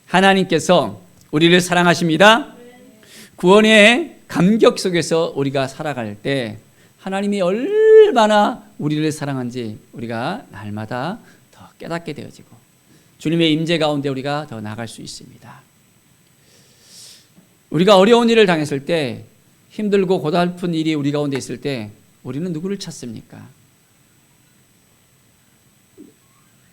하나님께서 우리를 사랑하십니다. 구원의 감격 속에서 우리가 살아갈 때 하나님이 얼마나 우리를 사랑한지 우리가 날마다 더 깨닫게 되어지고 주님의 임재 가운데 우리가 더 나아갈 수 있습니다. 우리가 어려운 일을 당했을 때, 힘들고 고달픈 일이 우리 가운데 있을 때 우리는 누구를 찾습니까?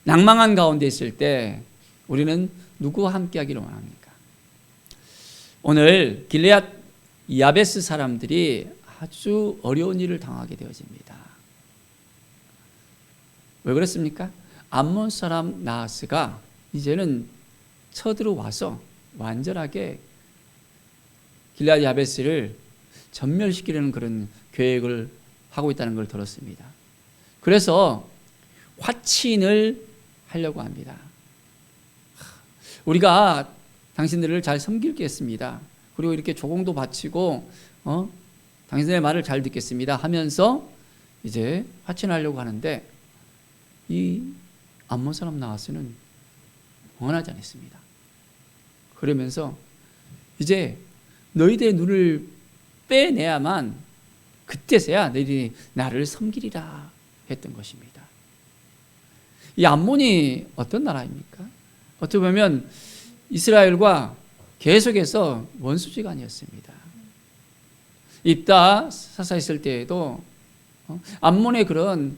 낭망한 가운데 있을 때 우리는 누구와 함께 하기를 원합니까? 오늘 길르앗 야베스 사람들이 아주 어려운 일을 당하게 되어집니다. 왜 그렇습니까? 암몬 사람 나하스가 이제는 쳐들어와서 완전하게 길르앗 야베스를 전멸시키려는 그런 계획을 하고 있다는 걸 들었습니다. 그래서 화친을 하려고 합니다. 우리가 당신들을 잘 섬기겠습니다. 그리고 이렇게 조공도 바치고 당신의 말을 잘 듣겠습니다 하면서 이제 화친하려고 하는데 이 암몬 사람 나하스는 원하지 않았습니다. 그러면서 이제 너희들의 눈을 빼내야만 그때서야 너희들이 나를 섬기리라 했던 것입니다. 이 암몬이 어떤 나라입니까? 어떻게 보면 이스라엘과 계속해서 원수지간이었습니다. 입다 사사 있을 때에도 암몬의 그런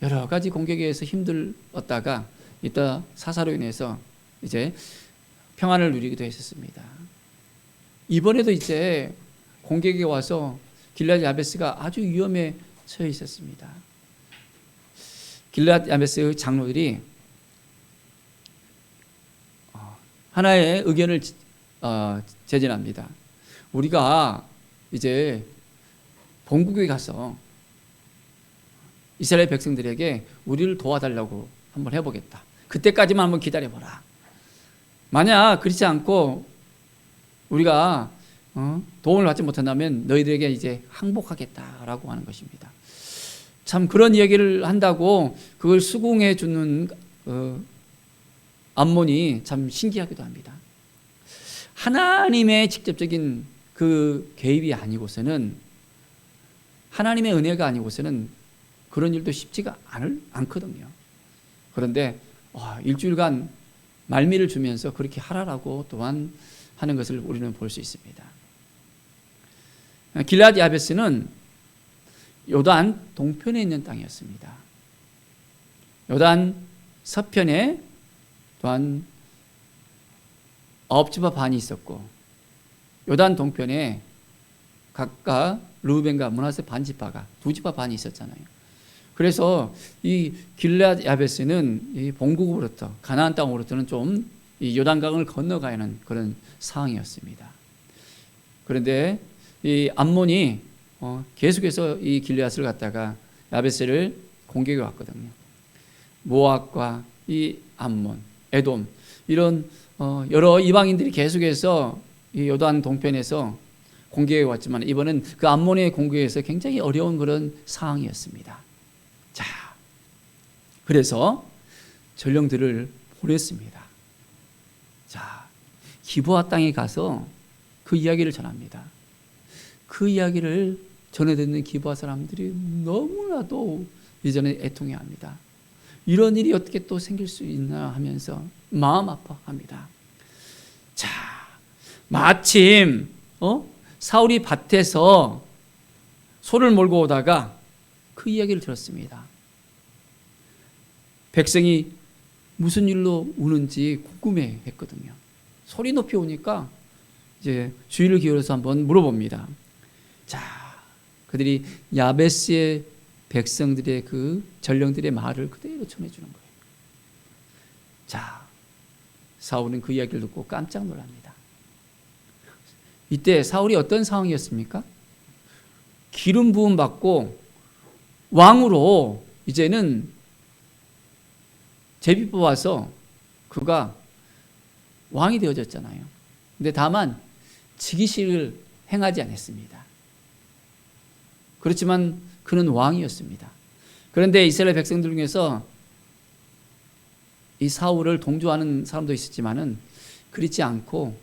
여러 가지 공격에 의해서 힘들었다가 입다 사사로 인해서 이제 평안을 누리기도 했었습니다. 이번에도 이제 공격이 와서 길르앗 야베스가 아주 위험에 처해 있었습니다. 길르앗 야베스 장로들이 하나의 의견을 제진합니다. 우리가 이제 본국에 가서 이스라엘 백성들에게 우리를 도와달라고 한번 해보겠다. 그때까지만 한번 기다려보라. 만약 그렇지 않고 우리가 도움을 받지 못한다면 너희들에게 이제 항복하겠다라고 하는 것입니다. 참 그런 이야기를 한다고 그걸 수긍해 주는 암몬이 참 신기하기도 합니다. 하나님의 직접적인 그 개입이 아니고서는, 하나님의 은혜가 아니고서는 그런 일도 쉽지가 않거든요. 그런데 일주일간 말미를 주면서 그렇게 하라라고 또한 하는 것을 우리는 볼 수 있습니다. 길르앗 야베스는 요단 동편에 있는 땅이었습니다. 요단 서편에 또한 9지파 반이 있었고 요단 동편에 각각 르우벤과 므낫세 반지파가 2지파 반이 있었잖아요. 그래서 이 길르앗 야베스는 이 본국으로부터 가나안 땅으로부터는 좀 이 요단강을 건너가야 하는 그런 상황이었습니다. 그런데 이 암몬이 계속해서 이 길르앗을 갖다가 야베스를 공격해 왔거든요. 모압과 이 암몬, 에돔 이런 여러 이방인들이 계속해서 이 요단 동편에서 공격해 왔지만 이번엔 그 암몬의 공격에서 굉장히 어려운 그런 상황이었습니다. 자, 그래서 전령들을 보냈습니다. 자, 기브아 땅에 가서 그 이야기를 전합니다. 그 이야기를 전해 듣는 기브아 사람들이 너무나도 이전에 애통해합니다. 이런 일이 어떻게 또 생길 수 있나 하면서 마음 아파합니다. 자, 마침 사울이 밭에서 소를 몰고 오다가 그 이야기를 들었습니다. 백성이 무슨 일로 우는지 궁금해 했거든요. 소리 높이 오니까 이제 주의를 기울여서 한번 물어봅니다. 자, 그들이 야베스의 백성들의 그 전령들의 말을 그대로 전해주는 거예요. 자, 사울은 그 이야기를 듣고 깜짝 놀랍니다. 이때 사울이 어떤 상황이었습니까? 기름 부음 받고 왕으로 이제는 제비 뽑아서 그가 왕이 되어졌잖아요. 근데 다만 즉위식을 행하지 않았습니다. 그렇지만 그는 왕이었습니다. 그런데 이스라엘 백성들 중에서 이 사울을 동조하는 사람도 있었지만은 그렇지 않고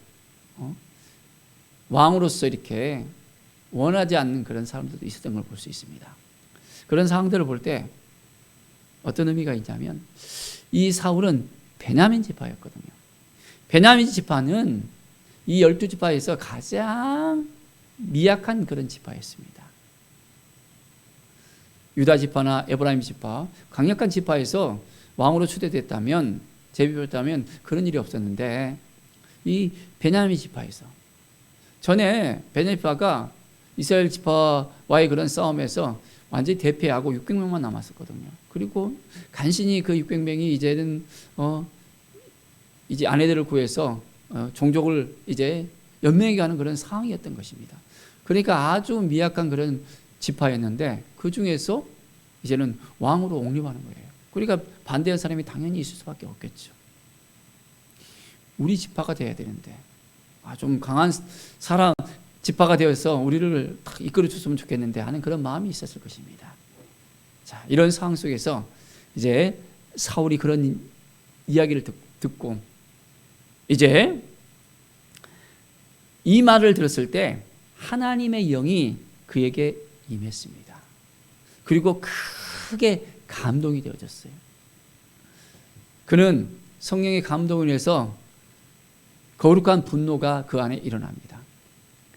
왕으로서 이렇게 원하지 않는 그런 사람들도 있었던 걸 볼 수 있습니다. 그런 상황들을 볼 때 어떤 의미가 있냐면 이 사울은 베냐민 지파였거든요. 베냐민 지파는 이 12지파에서 가장 미약한 그런 지파였습니다. 유다 지파나 에브라임 지파, 강력한 지파에서 왕으로 추대됐다면, 제비됐다면 그런 일이 없었는데 이 베냐민 지파에서 전에 베냐민 지파가 이스라엘 지파와의 그런 싸움에서 완전히 대패하고 600명만 남았었거든요. 그리고 간신히 그 600명이 이제는 이제 아내들을 구해서 종족을 이제 연맹해 가는 그런 상황이었던 것입니다. 그러니까 아주 미약한 그런 지파였는데 그 중에서 이제는 왕으로 옹립하는 거예요. 그러니까 반대할 사람이 당연히 있을 수밖에 없겠죠. 우리 지파가 돼야 되는데 좀 강한 사람 지파가 되어서 우리를 딱 이끌어 줬으면 좋겠는데 하는 그런 마음이 있었을 것입니다. 자, 이런 상황 속에서 이제 사울이 그런 이야기를 듣고 이제 이 말을 들었을 때 하나님의 영이 그에게 임했습니다. 그리고 크게 감동이 되어졌어요. 그는 성령의 감동을 인해서 거룩한 분노가 그 안에 일어납니다.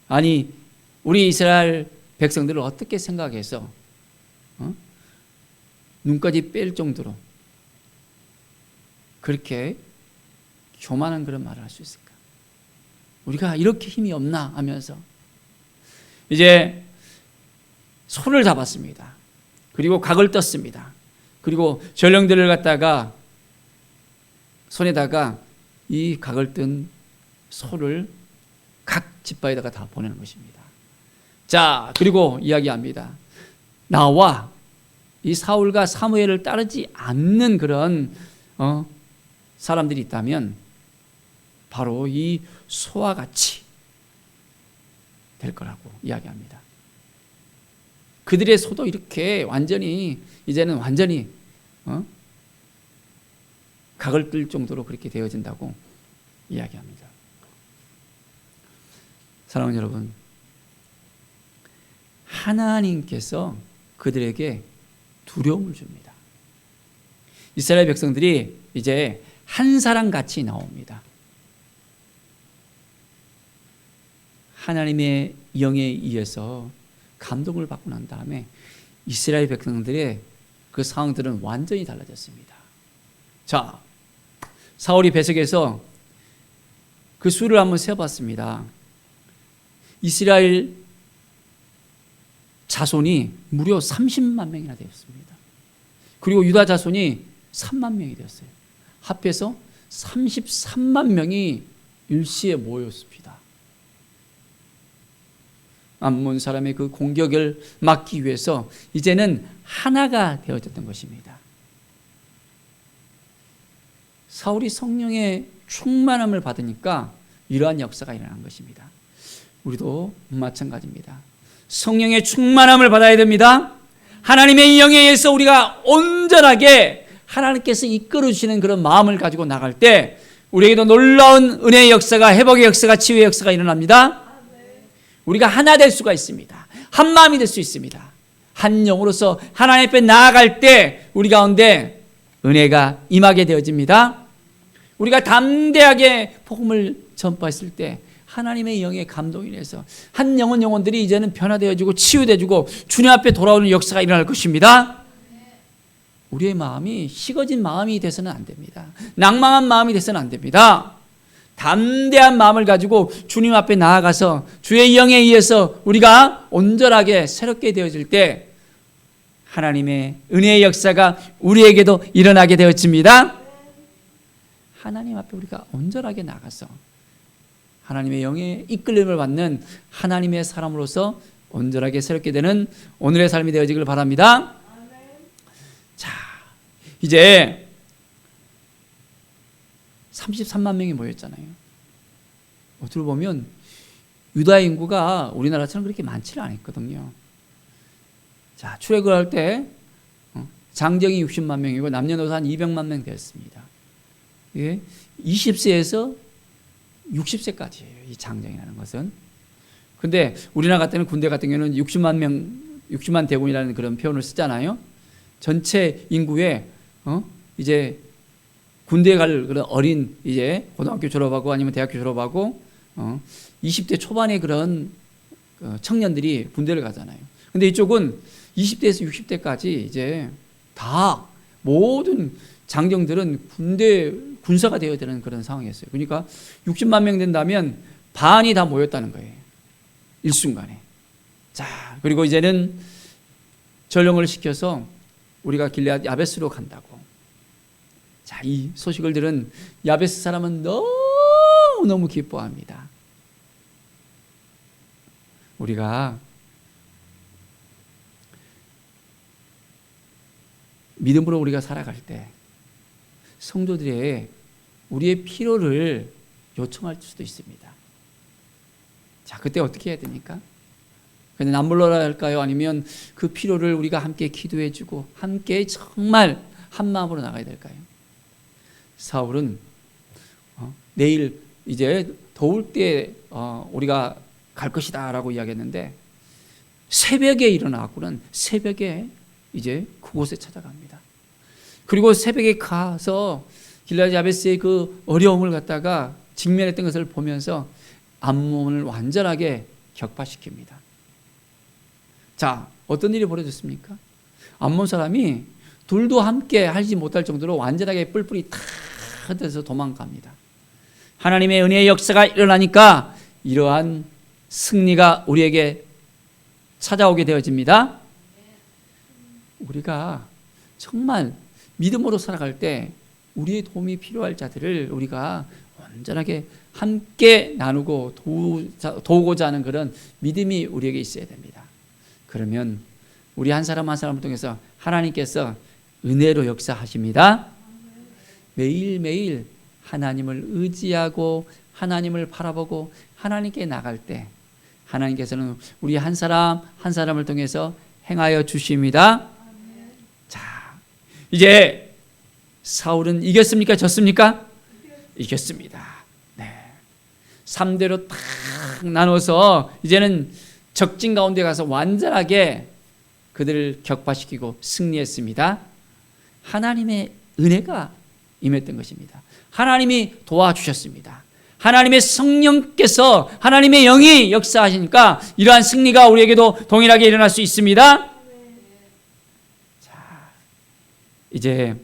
아니, 우리 이스라엘 백성들을 어떻게 생각해서 눈까지 뺄 정도로 그렇게 교만한 그런 말을 할 수 있을까? 우리가 이렇게 힘이 없나 하면서 이제 손을 잡았습니다. 그리고 각을 떴습니다. 그리고 전령들을 갖다가 손에다가 이 각을 뜬 소를 각 지파에다가 다 보내는 것입니다. 자, 그리고 이야기합니다. 나와 이 사울과 사무엘을 따르지 않는 그런 사람들이 있다면 바로 이 소와 같이 될 거라고 이야기합니다. 그들의 소도 이렇게 이제는 완전히 각을 뜰 정도로 그렇게 되어진다고 이야기합니다. 사랑하는 여러분, 하나님께서 그들에게 두려움을 줍니다. 이스라엘 백성들이 이제 한 사람 같이 나옵니다. 하나님의 영에 의해서 감동을 받고 난 다음에 이스라엘 백성들의 그 상황들은 완전히 달라졌습니다. 자, 사울이 배석해서 그 수를 한번 세봤습니다. 이스라엘 자손이 무려 30만 명이나 되었습니다. 그리고 유다 자손이 3만 명이 되었어요. 합해서 33만 명이 일시에 모였습니다. 암몬 사람의 그 공격을 막기 위해서 이제는 하나가 되어졌던 것입니다. 사울이 성령의 충만함을 받으니까 이러한 역사가 일어난 것입니다. 우리도 마찬가지입니다. 성령의 충만함을 받아야 됩니다. 하나님의 영에 의해서 우리가 온전하게 하나님께서 이끌어주시는 그런 마음을 가지고 나갈 때 우리에게도 놀라운 은혜의 역사가, 회복의 역사가, 치유의 역사가 일어납니다. 우리가 하나 될 수가 있습니다. 한 마음이 될 수 있습니다. 한 영으로서 하나님 앞에 나아갈 때 우리 가운데 은혜가 임하게 되어집니다. 우리가 담대하게 복음을 전파했을 때 하나님의 영의 감동이 인해서 한 영혼들이 이제는 변화되어지고 치유되어지고 주님 앞에 돌아오는 역사가 일어날 것입니다. 우리의 마음이 식어진 마음이 돼서는 안 됩니다. 낭망한 마음이 돼서는 안 됩니다. 담대한 마음을 가지고 주님 앞에 나아가서 주의 영에 의해서 우리가 온전하게 새롭게 되어질 때 하나님의 은혜의 역사가 우리에게도 일어나게 되어집니다. 하나님 앞에 우리가 온전하게 나가서 하나님의 영의 이끌림을 받는 하나님의 사람으로서 온전하게 새롭게 되는 오늘의 삶이 되어지길 바랍니다. 자, 이제 33만 명이 모였잖아요. 어떻게 보면 유다의 인구가 우리나라처럼 그렇게 많지는 않았거든요. 자, 출애굽할 때 장정이 60만 명이고 남녀노소 한 200만 명 되었습니다. 예, 20세에서 60세까지예요. 이 장정이라는 것은. 근데 우리나라 같은 경우는 군대 같은 경우는 60만 대군이라는 그런 표현을 쓰잖아요. 전체 인구의 이제 군대에 갈 그런 어린 이제 고등학교 졸업하고 아니면 대학교 졸업하고 20대 초반의 그런 청년들이 군대를 가잖아요. 근데 이쪽은 20대에서 60대까지 이제 다 모든 장정들은 군사가 되어야 되는 그런 상황이었어요. 그러니까 60만 명 된다면 반이 다 모였다는 거예요. 일순간에. 자, 그리고 이제는 전령을 시켜서 우리가 길르앗 야베스로 간다고. 자, 이 소식을 들은 야베스 사람은 너무너무 기뻐합니다. 우리가 믿음으로 우리가 살아갈 때 성도들의 우리의 필요를 요청할 수도 있습니다. 자, 그때 어떻게 해야 됩니까? 그냥 남불러라 할까요? 아니면 그 필요를 우리가 함께 기도해주고 함께 정말 한 마음으로 나가야 될까요? 사울은 내일 이제 더울 때 우리가 갈 것이다 라고 이야기했는데 새벽에 일어나고는 새벽에 이제 그곳에 찾아갑니다. 그리고 새벽에 가서 길르앗 야베스의 그 어려움을 갖다가 직면했던 것을 보면서 암몬을 완전하게 격파시킵니다. 자, 어떤 일이 벌어졌습니까? 암몬 사람이 둘도 함께 하지 못할 정도로 완전하게 뿔뿔이 다 흩어져서 도망갑니다. 하나님의 은혜의 역사가 일어나니까 이러한 승리가 우리에게 찾아오게 되어집니다. 우리가 정말 믿음으로 살아갈 때 우리의 도움이 필요할 자들을 우리가 온전하게 함께 나누고 도우고자 하는 그런 믿음이 우리에게 있어야 됩니다. 그러면 우리 한 사람 한 사람을 통해서 하나님께서 은혜로 역사하십니다. 매일매일 하나님을 의지하고 하나님을 바라보고 하나님께 나갈 때 하나님께서는 우리 한 사람 한 사람을 통해서 행하여 주십니다. 자, 이제 사울은 이겼습니까? 졌습니까? 이겼습니다. 네. 3대로 딱 나눠서 이제는 적진 가운데 가서 완전하게 그들을 격파시키고 승리했습니다. 하나님의 은혜가 임했던 것입니다. 하나님이 도와주셨습니다. 하나님의 성령께서 하나님의 영이 역사하시니까 이러한 승리가 우리에게도 동일하게 일어날 수 있습니다. 자, 이제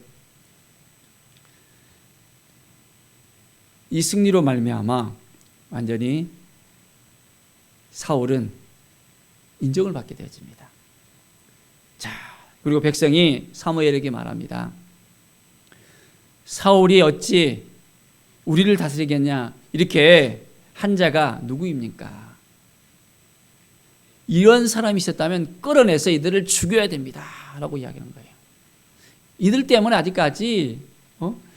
이 승리로 말미암아 완전히 사울은 인정을 받게 되어집니다. 자, 그리고 백성이 사무엘에게 말합니다. 사울이 어찌 우리를 다스리겠냐? 이렇게 한 자가 누구입니까? 이런 사람이 있었다면 끌어내서 이들을 죽여야 됩니다. 라고 이야기하는 거예요. 이들 때문에 아직까지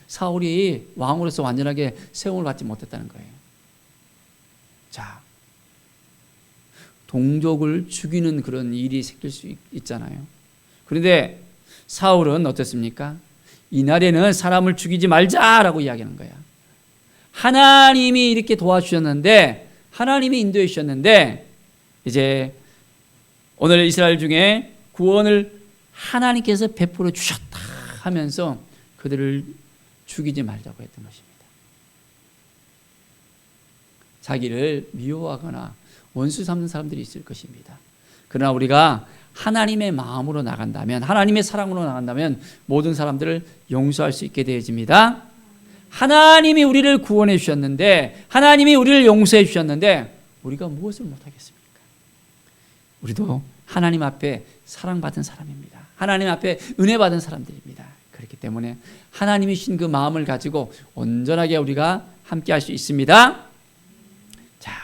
사울이 왕으로서 완전하게 세움을 받지 못했다는 거예요. 자, 동족을 죽이는 그런 일이 생길 수 있잖아요. 그런데 사울은 어떻습니까? 이날에는 사람을 죽이지 말자라고 이야기하는 거야. 하나님이 이렇게 도와주셨는데, 하나님이 인도해 주셨는데, 이제 오늘 이스라엘 중에 구원을 하나님께서 베풀어 주셨다 하면서 그들을 죽이지 말자고 했던 것입니다. 자기를 미워하거나 원수 삼는 사람들이 있을 것입니다. 그러나 우리가 하나님의 마음으로 나간다면, 하나님의 사랑으로 나간다면 모든 사람들을 용서할 수 있게 되어집니다. 하나님이 우리를 구원해 주셨는데, 하나님이 우리를 용서해 주셨는데 우리가 무엇을 못하겠습니까? 우리도 하나님 앞에 사랑받은 사람입니다. 하나님 앞에 은혜 받은 사람들입니다. 그렇기 때문에 하나님이 주신 그 마음을 가지고 온전하게 우리가 함께 할 수 있습니다. 자,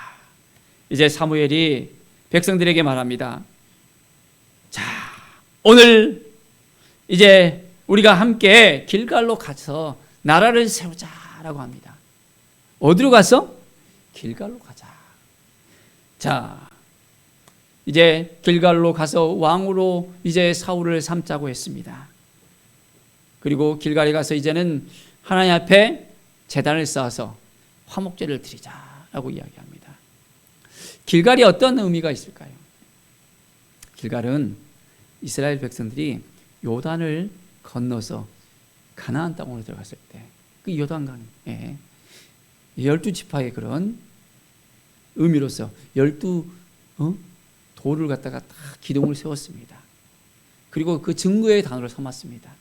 이제 사무엘이 백성들에게 말합니다. 자, 오늘 이제 우리가 함께 길갈로 가서 나라를 세우자라고 합니다. 어디로 가서? 길갈로 가자. 자, 이제 길갈로 가서 왕으로 이제 사울을 삼자고 했습니다. 그리고 길갈에 가서 이제는 하나님 앞에 제단을 쌓아서 화목제를 드리자라고 이야기합니다. 길갈이 어떤 의미가 있을까요? 길갈은 이스라엘 백성들이 요단을 건너서 가나안 땅으로 들어갔을 때 그 요단강에 12지파의 그런 의미로서 12 돌을 갖다가 다 기둥을 세웠습니다. 그리고 그 증거의 단어를 삼았습니다.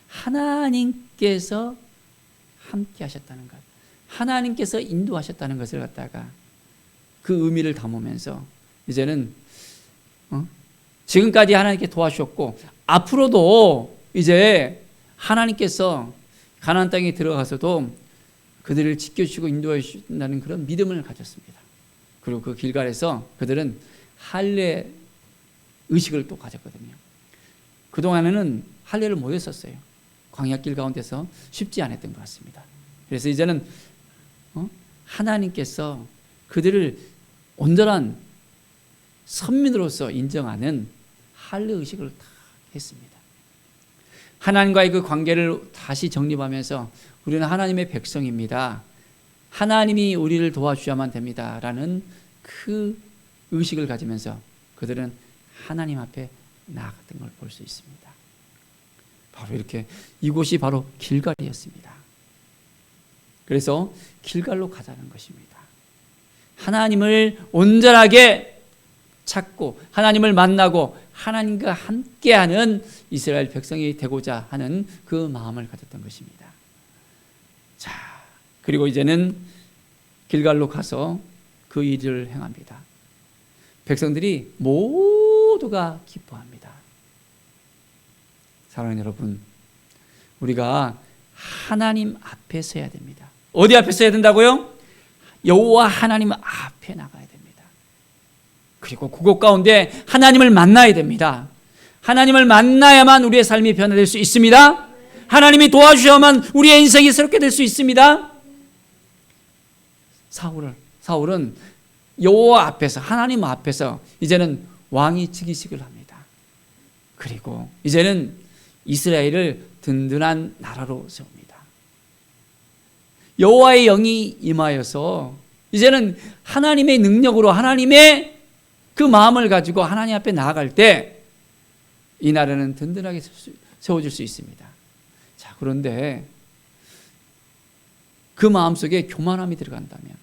하나님께서 함께 하셨다는 것, 하나님께서 인도하셨다는 것을 갖다가 그 의미를 담으면서 이제는 지금까지 하나님께 도와주셨고 앞으로도 이제 하나님께서 가나안 땅에 들어가서도 그들을 지켜주시고 인도해 주신다는 그런 믿음을 가졌습니다. 그리고 그 길갈에서 그들은 할례 의식을 또 가졌거든요. 그동안에는 할례를 못 했었어요. 광야길 가운데서 쉽지 않았던 것 같습니다. 그래서 이제는 하나님께서 그들을 온전한 선민으로서 인정하는 할례 의식을 다 했습니다. 하나님과의 그 관계를 다시 정립하면서 우리는 하나님의 백성입니다. 하나님이 우리를 도와주셔야만 됩니다. 라는 그 의식을 가지면서 그들은 하나님 앞에 나아갔던 걸 볼 수 있습니다. 바로 이렇게 이곳이 바로 길갈이었습니다. 그래서 길갈로 가자는 것입니다. 하나님을 온전하게 찾고 하나님을 만나고 하나님과 함께하는 이스라엘 백성이 되고자 하는 그 마음을 가졌던 것입니다. 자, 그리고 이제는 길갈로 가서 그 일을 행합니다. 백성들이 모두가 기뻐합니다. 사랑하는 여러분, 우리가 하나님 앞에 서야 됩니다. 어디 앞에 서야 된다고요? 여호와 하나님 앞에 나가야 됩니다. 그리고 그곳 가운데 하나님을 만나야 됩니다. 하나님을 만나야만 우리의 삶이 변화될 수 있습니다. 하나님이 도와주셔야만 우리의 인생이 새롭게 될 수 있습니다. 사울은 여호와 앞에서, 하나님 앞에서 이제는 왕이 즉위식을 합니다. 그리고 이제는 이스라엘을 든든한 나라로 세웁니다. 여호와의 영이 임하여서 이제는 하나님의 능력으로 하나님의 그 마음을 가지고 하나님 앞에 나아갈 때 이 나라는 든든하게 세워질 수 있습니다. 자, 그런데 그 마음속에 교만함이 들어간다면,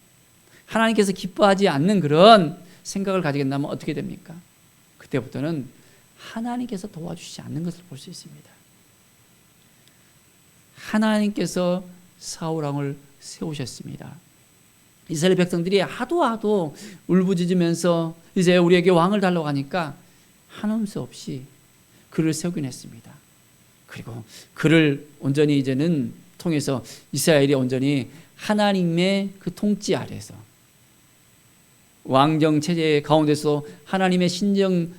하나님께서 기뻐하지 않는 그런 생각을 가지게 된다면 어떻게 됩니까? 그때부터는 하나님께서 도와주시지 않는 것을 볼 수 있습니다. 하나님께서 사울왕을 세우셨습니다. 이스라엘 백성들이 하도 울부짖으면서 이제 우리에게 왕을 달라고 하니까 한음 수 없이 그를 세우긴 했습니다. 그리고 그를 온전히 이제는 통해서 이스라엘이 온전히 하나님의 그 통치 아래에서 왕정 체제 가운데서 하나님의 신정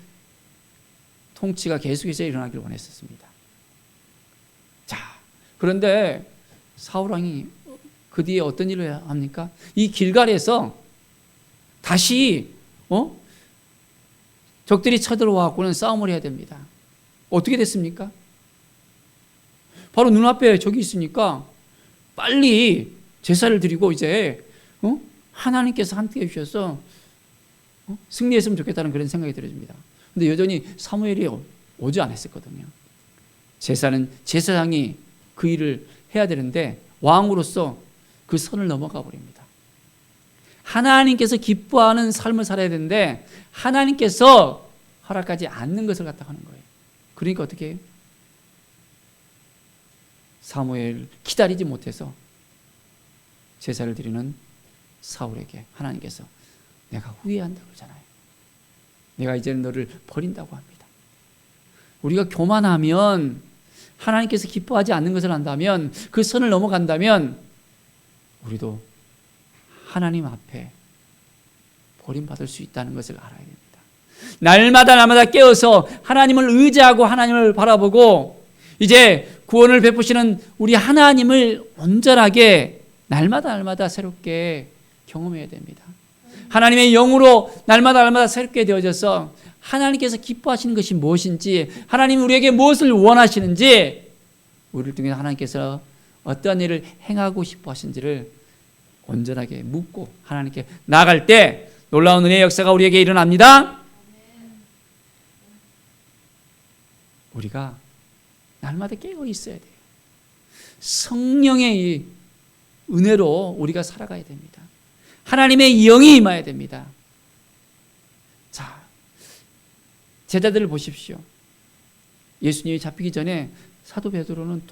통치가 계속해서 일어나기를 원했었습니다. 자, 그런데 사울왕이 그 뒤에 어떤 일을 합니까? 이 길갈에서 다시 적들이 쳐들어와서는 싸움을 해야 됩니다. 어떻게 됐습니까? 바로 눈앞에 적이 있으니까 빨리 제사를 드리고 이제 하나님께서 함께 해주셔서 승리했으면 좋겠다는 그런 생각이 들어집니다. 근데 여전히 사무엘이 오지 않았었거든요. 제사는 제사장이 그 일을 해야 되는데 왕으로서 그 선을 넘어가 버립니다. 하나님께서 기뻐하는 삶을 살아야 되는데 하나님께서 허락하지 않는 것을 갖다 하는 거예요. 그러니까 어떻게 해요? 사무엘 기다리지 못해서 제사를 드리는 사울에게 하나님께서 내가 후회한다고 그러잖아요. 내가 이제는 너를 버린다고 합니다. 우리가 교만하면, 하나님께서 기뻐하지 않는 것을 한다면, 그 선을 넘어간다면 우리도 하나님 앞에 버림받을 수 있다는 것을 알아야 됩니다. 날마다 깨어서 하나님을 의지하고 하나님을 바라보고 이제 구원을 베푸시는 우리 하나님을 온전하게 날마다 새롭게 경험해야 됩니다. 하나님의 영으로 날마다 새롭게 되어져서 하나님께서 기뻐하시는 것이 무엇인지, 하나님 우리에게 무엇을 원하시는지, 우리를 통해 하나님께서 어떠한 일을 행하고 싶어 하신지를 온전하게 묻고 하나님께 나아갈 때 놀라운 은혜의 역사가 우리에게 일어납니다. 우리가 날마다 깨어 있어야 돼요. 성령의 이 은혜로 우리가 살아가야 됩니다. 하나님의 영이 임해야 됩니다. 자, 제자들을 보십시오. 예수님이 잡히기 전에 사도 베드로는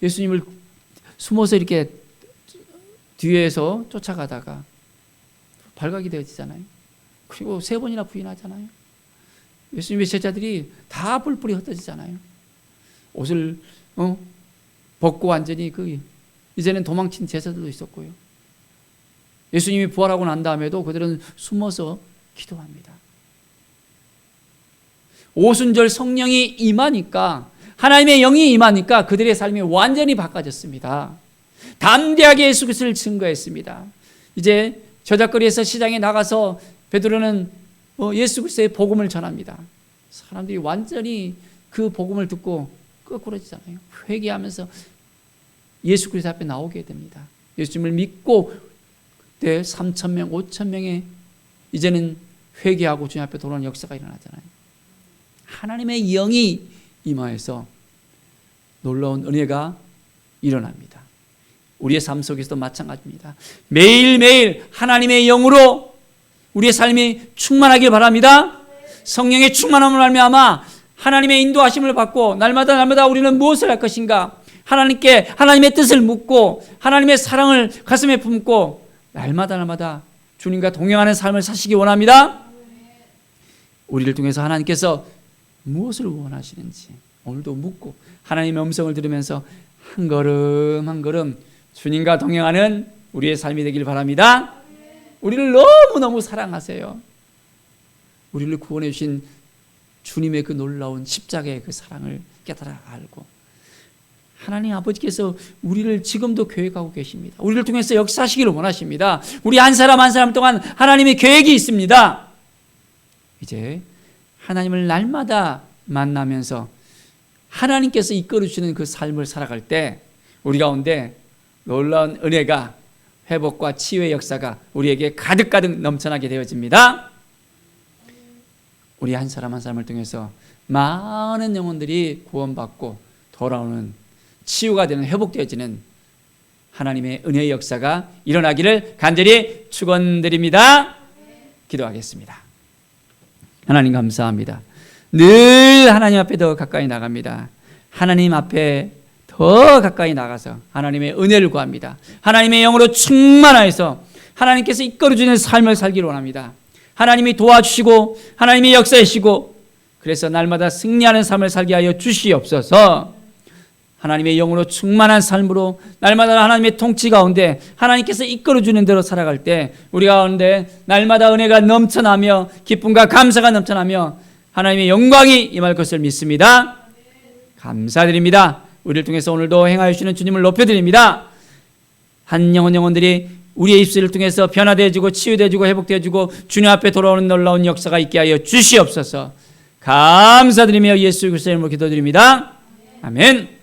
예수님을 숨어서 이렇게 뒤에서 쫓아가다가 발각이 되어지잖아요. 그리고 3번이나 부인하잖아요. 예수님의 제자들이 다 뿔뿔이 흩어지잖아요. 옷을 벗고 완전히 이제는 도망친 제자들도 있었고요. 예수님이 부활하고 난 다음에도 그들은 숨어서 기도합니다. 오순절 성령이 임하니까, 하나님의 영이 임하니까 그들의 삶이 완전히 바꿔졌습니다. 담대하게 예수 그리스도를 증거했습니다. 이제 저작거리에서 시장에 나가서 베드로는 예수 그리스도의 복음을 전합니다. 사람들이 완전히 그 복음을 듣고 끄꾸러지잖아요. 회개하면서 예수 그리스도 앞에 나오게 됩니다. 예수님을 믿고 그때 3,000명, 5,000명의 이제는 회개하고 주님 앞에 돌아오는 역사가 일어나잖아요. 하나님의 영이 임하여서 놀라운 은혜가 일어납니다. 우리의 삶 속에서도 마찬가지입니다. 매일매일 하나님의 영으로 우리의 삶이 충만하길 바랍니다. 성령의 충만함을 말미암아 하나님의 인도하심을 받고 날마다 우리는 무엇을 할 것인가, 하나님께 하나님의 뜻을 묻고 하나님의 사랑을 가슴에 품고 날마다 주님과 동행하는 삶을 사시기 원합니다. 우리를 통해서 하나님께서 무엇을 원하시는지 오늘도 묻고 하나님의 음성을 들으면서 한 걸음 한 걸음 주님과 동행하는 우리의 삶이 되길 바랍니다. 우리를 너무너무 사랑하세요. 우리를 구원해 주신 주님의 그 놀라운 십자가의 그 사랑을 깨달아 알고 하나님 아버지께서 우리를 지금도 계획하고 계십니다. 우리를 통해서 역사하시기를 원하십니다. 우리 한 사람 한 사람 동안 하나님의 계획이 있습니다. 이제 하나님을 날마다 만나면서 하나님께서 이끌어주시는 그 삶을 살아갈 때 우리 가운데 놀라운 은혜가, 회복과 치유의 역사가 우리에게 가득가득 넘쳐나게 되어집니다. 우리 한 사람 한 사람을 통해서 많은 영혼들이 구원받고 돌아오는, 치유가 되는, 회복되어지는 하나님의 은혜의 역사가 일어나기를 간절히 축원드립니다. 기도하겠습니다. 하나님 감사합니다. 늘 하나님 앞에 더 가까이 나갑니다. 하나님 앞에 더 가까이 나가서 하나님의 은혜를 구합니다. 하나님의 영으로 충만하여서 하나님께서 이끌어주는 삶을 살기를 원합니다. 하나님이 도와주시고 하나님이 역사하시고 그래서 날마다 승리하는 삶을 살게 하여 주시옵소서. 하나님의 영으로 충만한 삶으로 날마다 하나님의 통치 가운데 하나님께서 이끌어주는 대로 살아갈 때 우리 가운데 날마다 은혜가 넘쳐나며 기쁨과 감사가 넘쳐나며 하나님의 영광이 임할 것을 믿습니다. 감사드립니다. 우리를 통해서 오늘도 행하여 주시는 주님을 높여드립니다. 한 영혼들이 우리의 입술을 통해서 변화되어지고 치유되어지고 회복되어지고 주님 앞에 돌아오는 놀라운 역사가 있게 하여 주시옵소서. 감사드리며 예수 그리스도의 이름으로 기도드립니다. 아멘.